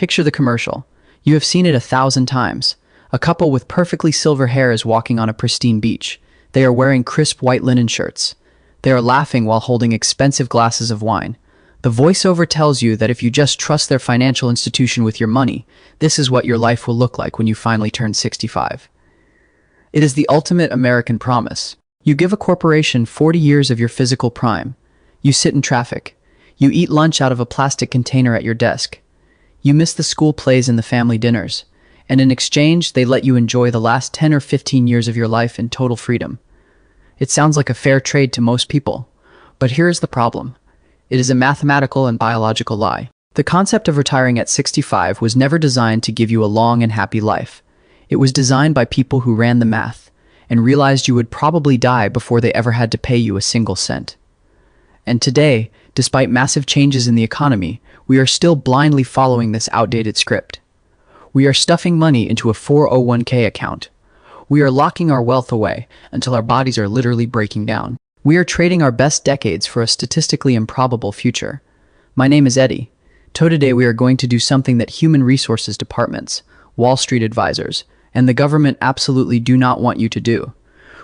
Picture the commercial. You have seen it 1,000 times. A couple with perfectly silver hair is walking on a pristine beach. They are wearing crisp white linen shirts. They are laughing while holding expensive glasses of wine. The voiceover tells you that if you just trust their financial institution with your money, this is what your life will look like when you finally turn 65. It is the ultimate American promise. You give a corporation 40 years of your physical prime. You sit in traffic. You eat lunch out of a plastic container at your desk. You miss the school plays and the family dinners. And in exchange, they let you enjoy the last 10 or 15 years of your life in total freedom. It sounds like a fair trade to most people. But here is the problem. It is a mathematical and biological lie. The concept of retiring at 65 was never designed to give you a long and happy life. It was designed by people who ran the math and realized you would probably die before they ever had to pay you a single cent. And today, despite massive changes in the economy, we are still blindly following this outdated script. We are stuffing money into a 401k account. We are locking our wealth away until our bodies are literally breaking down. We are trading our best decades for a statistically improbable future. My name is Eddie. Today we are going to do something that human resources departments, Wall Street advisors, and the government absolutely do not want you to do.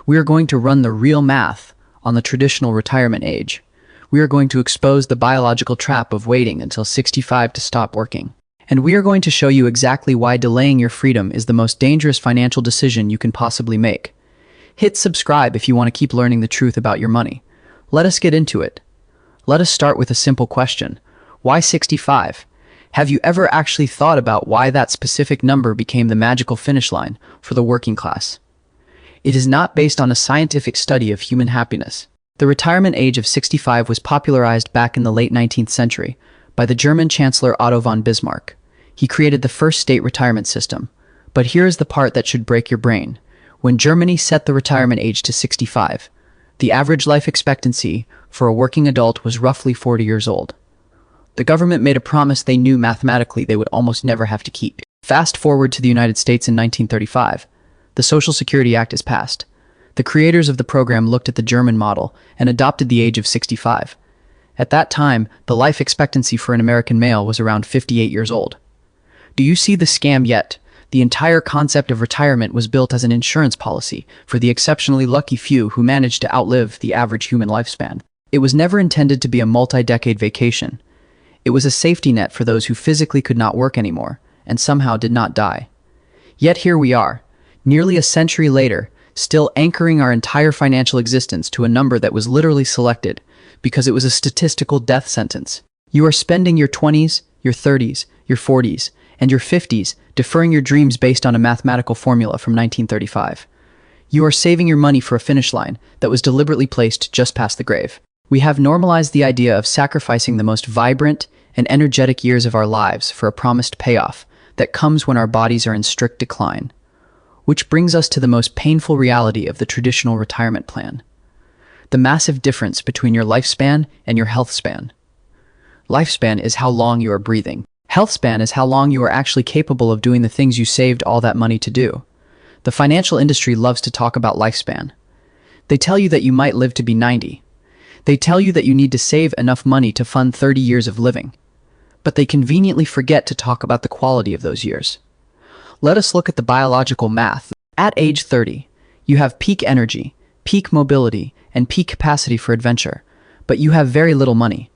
We are going to run the real math on the traditional retirement age. We are going to expose the biological trap of waiting until 65 to stop working. And we are going to show you exactly why delaying your freedom is the most dangerous financial decision you can possibly make. Hit subscribe if you want to keep learning the truth about your money. Let us get into it. Let us start with a simple question. Why 65? Have you ever actually thought about why that specific number became the magical finish line for the working class? It is not based on a scientific study of human happiness. The retirement age of 65 was popularized back in the late 19th century by the German Chancellor Otto von Bismarck. He created the first state retirement system. But here is the part that should break your brain. When Germany set the retirement age to 65, the average life expectancy for a working adult was roughly 40 years old. The government made a promise they knew mathematically they would almost never have to keep. Fast forward to the United States in 1935. The Social Security Act is passed. The creators of the program looked at the German model and adopted the age of 65. At that time, the life expectancy for an American male was around 58 years old. Do you see the scam yet? The entire concept of retirement was built as an insurance policy for the exceptionally lucky few who managed to outlive the average human lifespan. It was never intended to be a multi-decade vacation. It was a safety net for those who physically could not work anymore and somehow did not die. Yet here we are, nearly a century later, still anchoring our entire financial existence to a number that was literally selected because it was a statistical death sentence. You are spending your 20s, your 30s, your 40s, and your 50s deferring your dreams based on a mathematical formula from 1935. You are saving your money for a finish line that was deliberately placed just past the grave. We have normalized the idea of sacrificing the most vibrant and energetic years of our lives for a promised payoff that comes when our bodies are in strict decline. Which brings us to the most painful reality of the traditional retirement plan. The massive difference between your lifespan and your health span. Lifespan is how long you are breathing. Healthspan is how long you are actually capable of doing the things you saved all that money to do. The financial industry loves to talk about lifespan. They tell you that you might live to be 90. They tell you that you need to save enough money to fund 30 years of living. But they conveniently forget to talk about the quality of those years. Let us look at the biological math. At age 30, you have peak energy, peak mobility, and peak capacity for adventure, but you have very little money.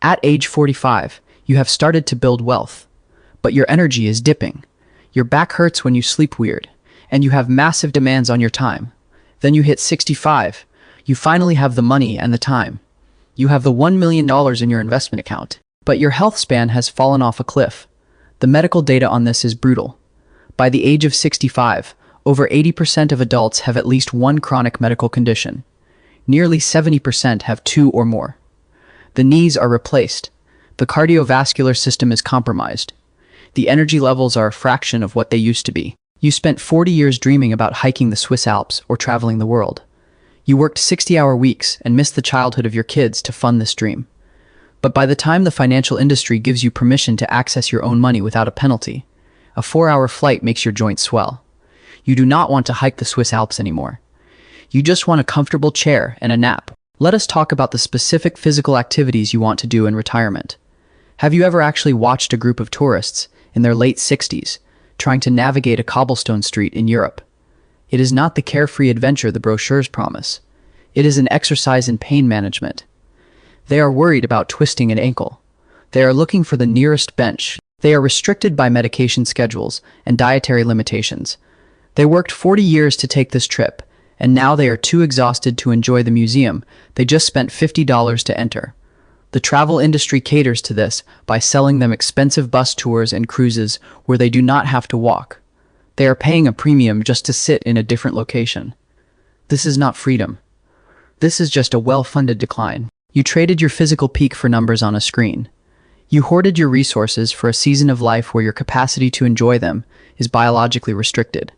At age 45, you have started to build wealth, but your energy is dipping. Your back hurts when you sleep weird, and you have massive demands on your time. Then you hit 65. You finally have the money and the time. You have the $1 million in your investment account, but your health span has fallen off a cliff. The medical data on this is brutal. By the age of 65, over 80% of adults have at least one chronic medical condition. Nearly 70% have two or more. The knees are replaced. The cardiovascular system is compromised. The energy levels are a fraction of what they used to be. You spent 40 years dreaming about hiking the Swiss Alps or traveling the world. You worked 60-hour weeks and missed the childhood of your kids to fund this dream. But by the time the financial industry gives you permission to access your own money without a penalty, a 4-hour flight makes your joints swell. You do not want to hike the Swiss Alps anymore. You just want a comfortable chair and a nap. Let us talk about the specific physical activities you want to do in retirement. Have you ever actually watched a group of tourists in their late 60s, trying to navigate a cobblestone street in Europe. It is not the carefree adventure the brochures promise. It is an exercise in pain management. They are worried about twisting an ankle. They are looking for the nearest bench. They are restricted by medication schedules and dietary limitations. They worked 40 years to take this trip, and now they are too exhausted to enjoy the museum they just spent $50 to enter. The travel industry caters to this by selling them expensive bus tours and cruises where they do not have to walk. They are paying a premium just to sit in a different location. This is not freedom. This is just a well-funded decline. You traded your physical peak for numbers on a screen. You hoarded your resources for a season of life where your capacity to enjoy them is biologically restricted.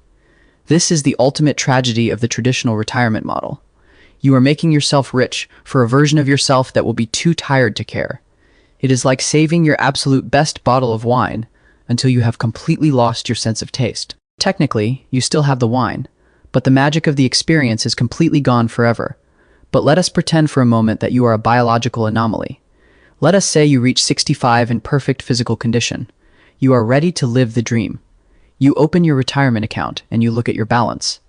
This is the ultimate tragedy of the traditional retirement model. You are making yourself rich for a version of yourself that will be too tired to care. It is like saving your absolute best bottle of wine until you have completely lost your sense of taste. Technically, you still have the wine, but the magic of the experience is completely gone forever. But let us pretend for a moment that you are a biological anomaly. Let us say you reach 65 in perfect physical condition. You are ready to live the dream. You open your retirement account and you look at your balance.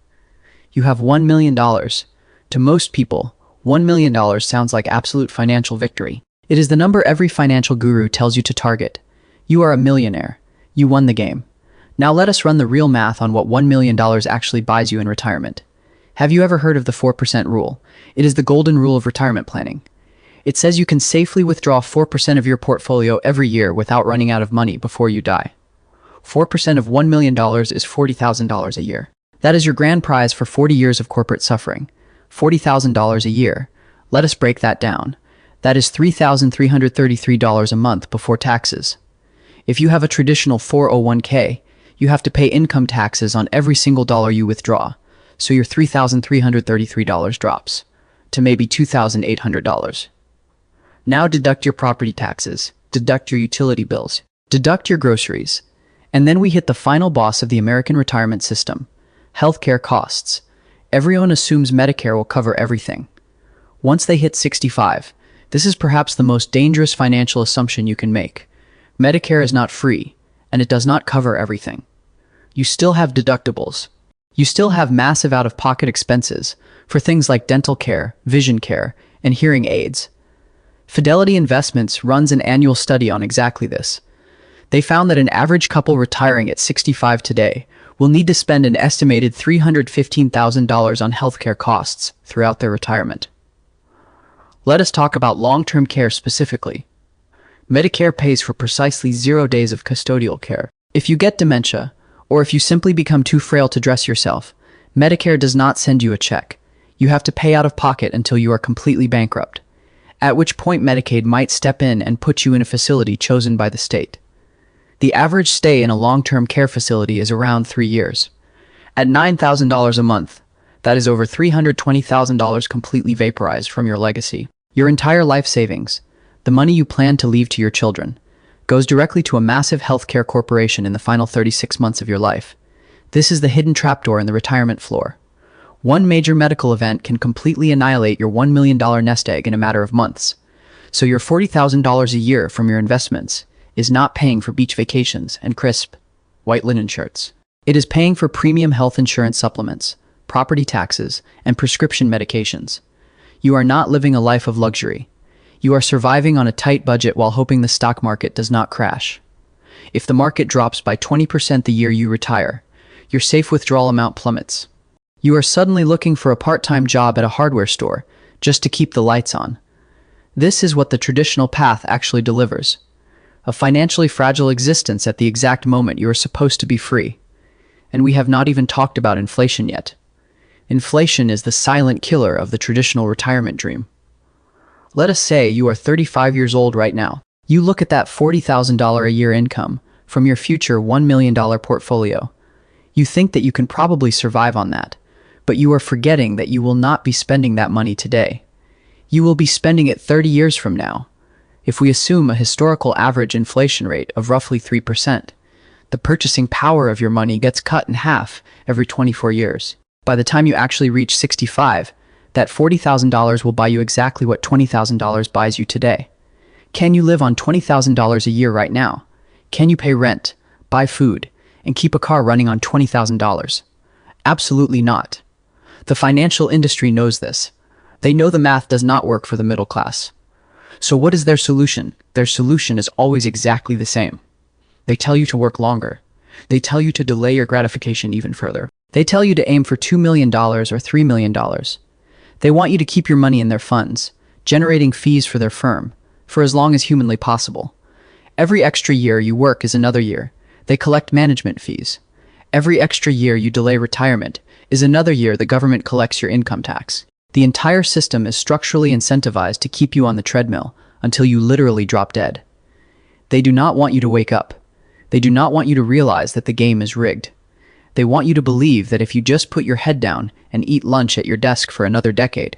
You have $1 million. To most people, $1 million sounds like absolute financial victory. It is the number every financial guru tells you to target. You are a millionaire. You won the game. Now let us run the real math on what $1 million actually buys you in retirement. Have you ever heard of the 4% rule? It is the golden rule of retirement planning. It says you can safely withdraw 4% of your portfolio every year without running out of money before you die. 4% of $1 million is $40,000 a year. That is your grand prize for 40 years of corporate suffering. $40,000 a year. Let us break that down. That is $3,333 a month before taxes. If you have a traditional 401k, you have to pay income taxes on every single dollar you withdraw, so your $3,333 drops to maybe $2,800. Now deduct your property taxes, deduct your utility bills, deduct your groceries, and then we hit the final boss of the American retirement system, healthcare costs. Everyone assumes Medicare will cover everything. Once they hit 65, this is perhaps the most dangerous financial assumption you can make. Medicare is not free, and it does not cover everything. You still have deductibles. You still have massive out-of-pocket expenses for things like dental care, vision care, and hearing aids. Fidelity Investments runs an annual study on exactly this. They found that an average couple retiring at 65 today will need to spend an estimated $315,000 on healthcare costs throughout their retirement. Let us talk about long-term care specifically. Medicare pays for precisely 0 days of custodial care. If you get dementia, or if you simply become too frail to dress yourself, Medicare does not send you a check. You have to pay out of pocket until you are completely bankrupt, at which point Medicaid might step in and put you in a facility chosen by the state. The average stay in a long-term care facility is around 3 years. At $9,000 a month, that is over $320,000 completely vaporized from your legacy. Your entire life savings, the money you plan to leave to your children, goes directly to a massive healthcare corporation in the final 36 months of your life. This is the hidden trapdoor in the retirement floor. One major medical event can completely annihilate your $1 million nest egg in a matter of months. So your $40,000 a year from your investments is not paying for beach vacations and crisp, white linen shirts. It is paying for premium health insurance supplements, property taxes, and prescription medications. You are not living a life of luxury. You are surviving on a tight budget while hoping the stock market does not crash. If the market drops by 20% the year you retire, your safe withdrawal amount plummets. You are suddenly looking for a part-time job at a hardware store just to keep the lights on. This is what the traditional path actually delivers. A financially fragile existence at the exact moment you are supposed to be free. And we have not even talked about inflation yet. Inflation is the silent killer of the traditional retirement dream. Let us say you are 35 years old right now. You look at that $40,000 a year income from your future $1 million portfolio. You think that you can probably survive on that, but you are forgetting that you will not be spending that money today. You will be spending it 30 years from now. If we assume a historical average inflation rate of roughly 3%, the purchasing power of your money gets cut in half every 24 years. By the time you actually reach 65, that $40,000 will buy you exactly what $20,000 buys you today. Can you live on $20,000 a year right now? Can you pay rent, buy food, and keep a car running on $20,000. Absolutely not. The financial industry knows this. They know the math does not work for the middle class. So what is their solution? Their solution is always exactly the same. They tell you to work longer. They tell you to delay your gratification even further. They tell you to aim for $2 million or $3 million. They want you to keep your money in their funds, generating fees for their firm, for as long as humanly possible. Every extra year you work is another year. They collect management fees. Every extra year you delay retirement is another year the government collects your income tax. The entire system is structurally incentivized to keep you on the treadmill until you literally drop dead. They do not want you to wake up. They do not want you to realize that the game is rigged. They want you to believe that if you just put your head down and eat lunch at your desk for another decade,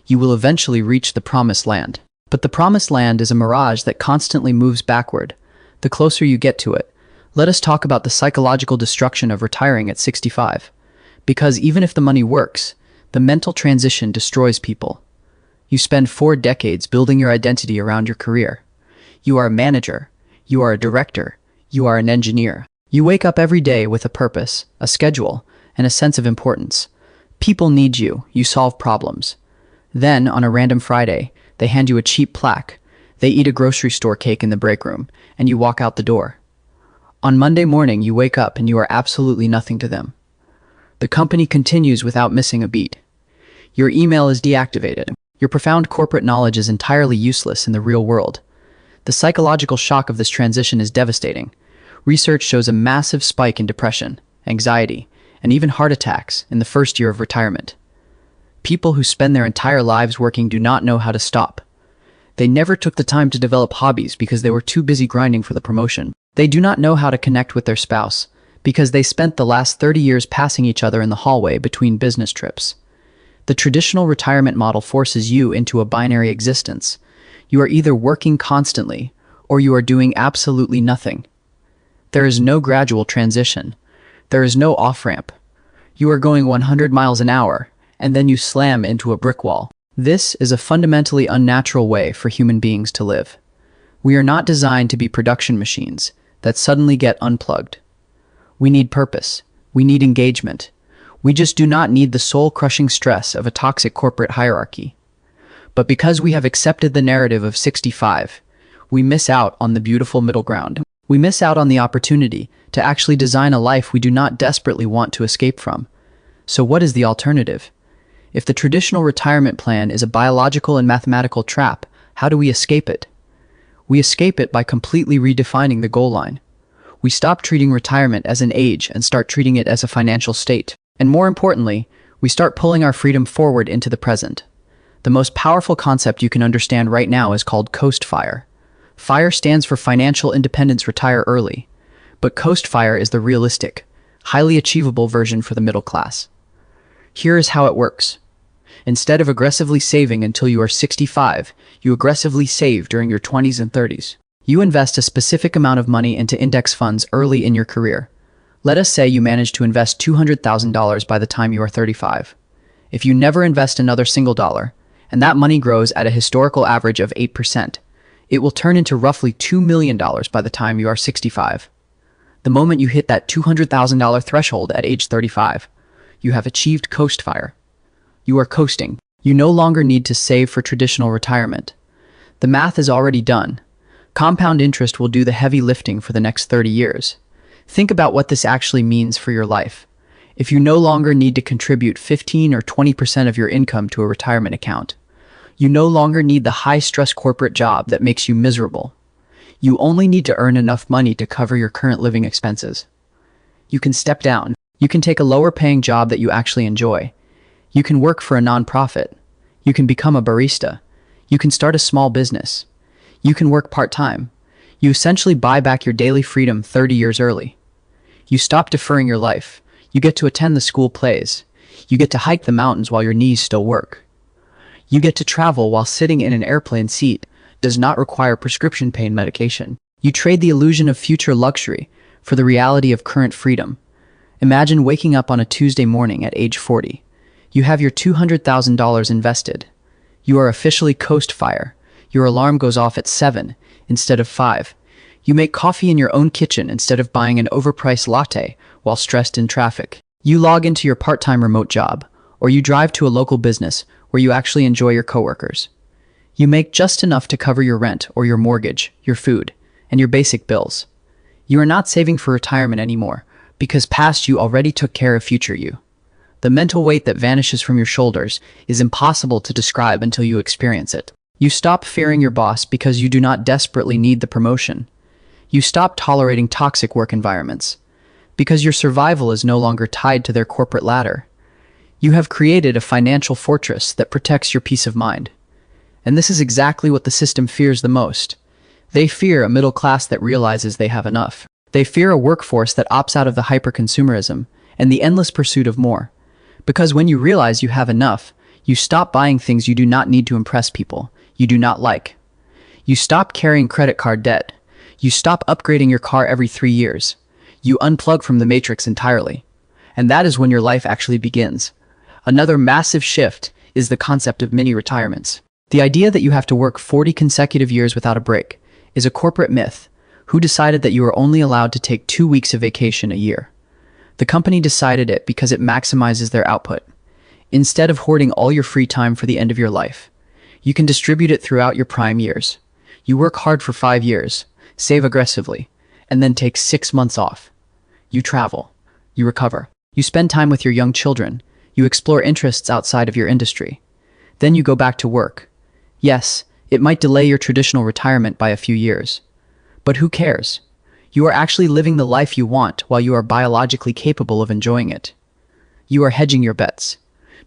you will eventually reach the promised land. But the promised land is a mirage that constantly moves backward. The closer you get to it, let us talk about the psychological destruction of retiring at 65. Because even if the money works, the mental transition destroys people. You spend 4 decades building your identity around your career. You are a manager. You are a director. You are an engineer. You wake up every day with a purpose, a schedule, and a sense of importance. People need you. You solve problems. Then, on a random Friday, they hand you a cheap plaque. They eat a grocery store cake in the break room, and you walk out the door. On Monday morning, you wake up and you are absolutely nothing to them. The company continues without missing a beat. Your email is deactivated. Your profound corporate knowledge is entirely useless in the real world. The psychological shock of this transition is devastating. Research shows a massive spike in depression, anxiety, and even heart attacks in the first year of retirement. People who spend their entire lives working do not know how to stop. They never took the time to develop hobbies because they were too busy grinding for the promotion. They do not know how to connect with their spouse because they spent the last 30 years passing each other in the hallway between business trips. The traditional retirement model forces you into a binary existence. You are either working constantly or you are doing absolutely nothing. There is no gradual transition. There is no off-ramp. You are going 100 miles an hour, and then you slam into a brick wall. This is a fundamentally unnatural way for human beings to live. We are not designed to be production machines that suddenly get unplugged. We need purpose. We need engagement. We just do not need the soul-crushing stress of a toxic corporate hierarchy. But because we have accepted the narrative of 65, we miss out on the beautiful middle ground. We miss out on the opportunity to actually design a life we do not desperately want to escape from. So what is the alternative? If the traditional retirement plan is a biological and mathematical trap, how do we escape it? We escape it by completely redefining the goal line. We stop treating retirement as an age and start treating it as a financial state. And more importantly, we start pulling our freedom forward into the present. The most powerful concept you can understand right now is called Coast FIRE. FIRE stands for Financial Independence Retire Early, but Coast FIRE is the realistic, highly achievable version for the middle class. Here is how it works. Instead of aggressively saving until you are 65, you aggressively save during your 20s and 30s. You invest a specific amount of money into index funds early in your career. Let us say you manage to invest $200,000 by the time you are 35. If you never invest another single dollar, and that money grows at a historical average of 8%, it will turn into roughly $2 million by the time you are 65. The moment you hit that $200,000 threshold at age 35, you have achieved Coast FIRE. You are coasting. You no longer need to save for traditional retirement. The math is already done. Compound interest will do the heavy lifting for the next 30 years. Think about what this actually means for your life. If you no longer need to contribute 15 or 20% of your income to a retirement account, you no longer need the high-stress corporate job that makes you miserable. You only need to earn enough money to cover your current living expenses. You can step down. You can take a lower-paying job that you actually enjoy. You can work for a nonprofit. You can become a barista. You can start a small business. You can work part-time. You essentially buy back your daily freedom 30 years early. You stop deferring your life. You get to attend the school plays. You get to hike the mountains while your knees still work. You get to travel while sitting in an airplane seat does not require prescription pain medication. You trade the illusion of future luxury for the reality of current freedom. Imagine waking up on a Tuesday morning at age 40. You have your $200,000 invested. You are officially Coast FIRE. Your alarm goes off at 7 instead of 5. You make coffee in your own kitchen instead of buying an overpriced latte while stressed in traffic. You log into your part-time remote job, or you drive to a local business where you actually enjoy your coworkers. You make just enough to cover your rent or your mortgage, your food, and your basic bills. You are not saving for retirement anymore because past you already took care of future you. The mental weight that vanishes from your shoulders is impossible to describe until you experience it. You stop fearing your boss because you do not desperately need the promotion. You stop tolerating toxic work environments because your survival is no longer tied to their corporate ladder. You have created a financial fortress that protects your peace of mind. And this is exactly what the system fears the most. They fear a middle class that realizes they have enough. They fear a workforce that opts out of the hyper-consumerism and the endless pursuit of more. Because when you realize you have enough, you stop buying things you do not need to impress people you do not like. You stop carrying credit card debt. You stop upgrading your car every 3 years. You unplug from the matrix entirely. And that is when your life actually begins. Another massive shift is the concept of mini retirements. The idea that you have to work 40 consecutive years without a break is a corporate myth. Who decided that you are only allowed to take 2 weeks of vacation a year? The company decided it because it maximizes their output. Instead of hoarding all your free time for the end of your life, you can distribute it throughout your prime years. You work hard for 5 years, save aggressively, and then take 6 months off. You travel. You recover. You spend time with your young children. You explore interests outside of your industry. Then you go back to work. Yes, it might delay your traditional retirement by a few years. But who cares? You are actually living the life you want while you are biologically capable of enjoying it. You are hedging your bets.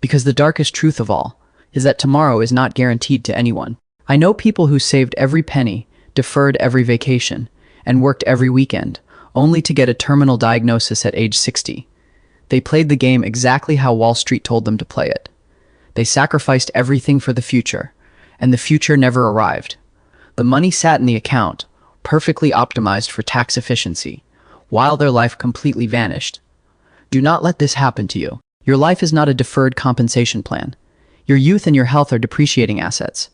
Because the darkest truth of all is that tomorrow is not guaranteed to anyone. I know people who saved every penny, deferred every vacation, and worked every weekend, only to get a terminal diagnosis at age 60. They played the game exactly how Wall Street told them to play it. They sacrificed everything for the future, and the future never arrived. The money sat in the account, perfectly optimized for tax efficiency, while their life completely vanished. Do not let this happen to you. Your life is not a deferred compensation plan. Your youth and your health are depreciating assets.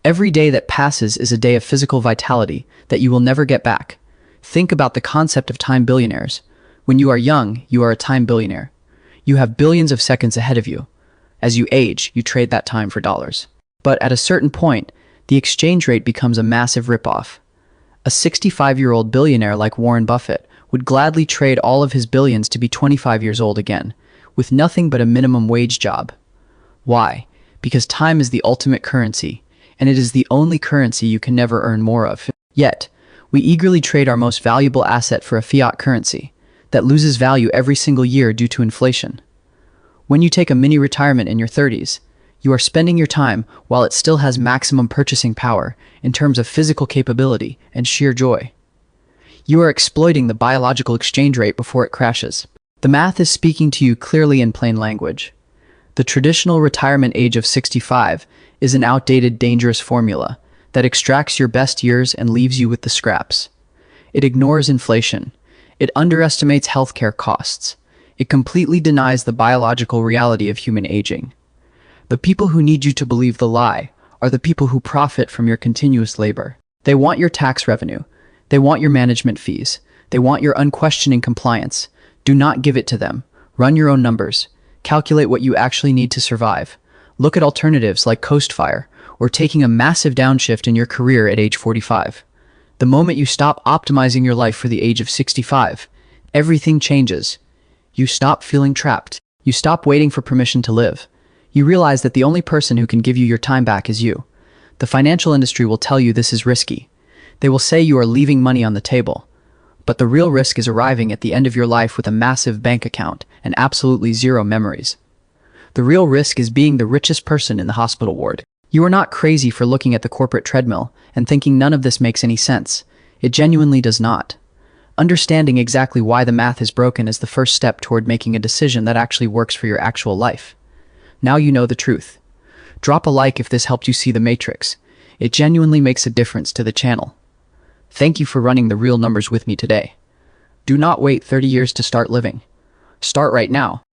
Every day that passes is a day of physical vitality that you will never get back. Think about the concept of time billionaires. When you are young, you are a time billionaire. You have billions of seconds ahead of you. As you age, you trade that time for dollars. But at a certain point, the exchange rate becomes a massive ripoff. A 65-year-old billionaire like Warren Buffett would gladly trade all of his billions to be 25 years old again, with nothing but a minimum wage job. Why? Because time is the ultimate currency, and it is the only currency you can never earn more of. Yet, we eagerly trade our most valuable asset for a fiat currency that loses value every single year due to inflation. When you take a mini retirement in your 30s, you are spending your time while it still has maximum purchasing power in terms of physical capability and sheer joy. You are exploiting the biological exchange rate before it crashes. The math is speaking to you clearly in plain language. The traditional retirement age of 65 is an outdated, dangerous formula that extracts your best years and leaves you with the scraps. It ignores inflation. It underestimates healthcare costs. It completely denies the biological reality of human aging. The people who need you to believe the lie are the people who profit from your continuous labor. They want your tax revenue. They want your management fees. They want your unquestioning compliance. Do not give it to them. Run your own numbers. Calculate what you actually need to survive. Look at alternatives like Coast Fire or taking a massive downshift in your career at age 45. The moment you stop optimizing your life for the age of 65, everything changes. You stop feeling trapped. You stop waiting for permission to live. You realize that the only person who can give you your time back is you. The financial industry will tell you this is risky. They will say you are leaving money on the table. But the real risk is arriving at the end of your life with a massive bank account and absolutely zero memories. The real risk is being the richest person in the hospital ward. You are not crazy for looking at the corporate treadmill and thinking none of this makes any sense. It genuinely does not. Understanding exactly why the math is broken is the first step toward making a decision that actually works for your actual life. Now you know the truth. Drop a like if this helped you see the matrix. It genuinely makes a difference to the channel. Thank you for running the real numbers with me today. Do not wait 30 years to start living. Start right now.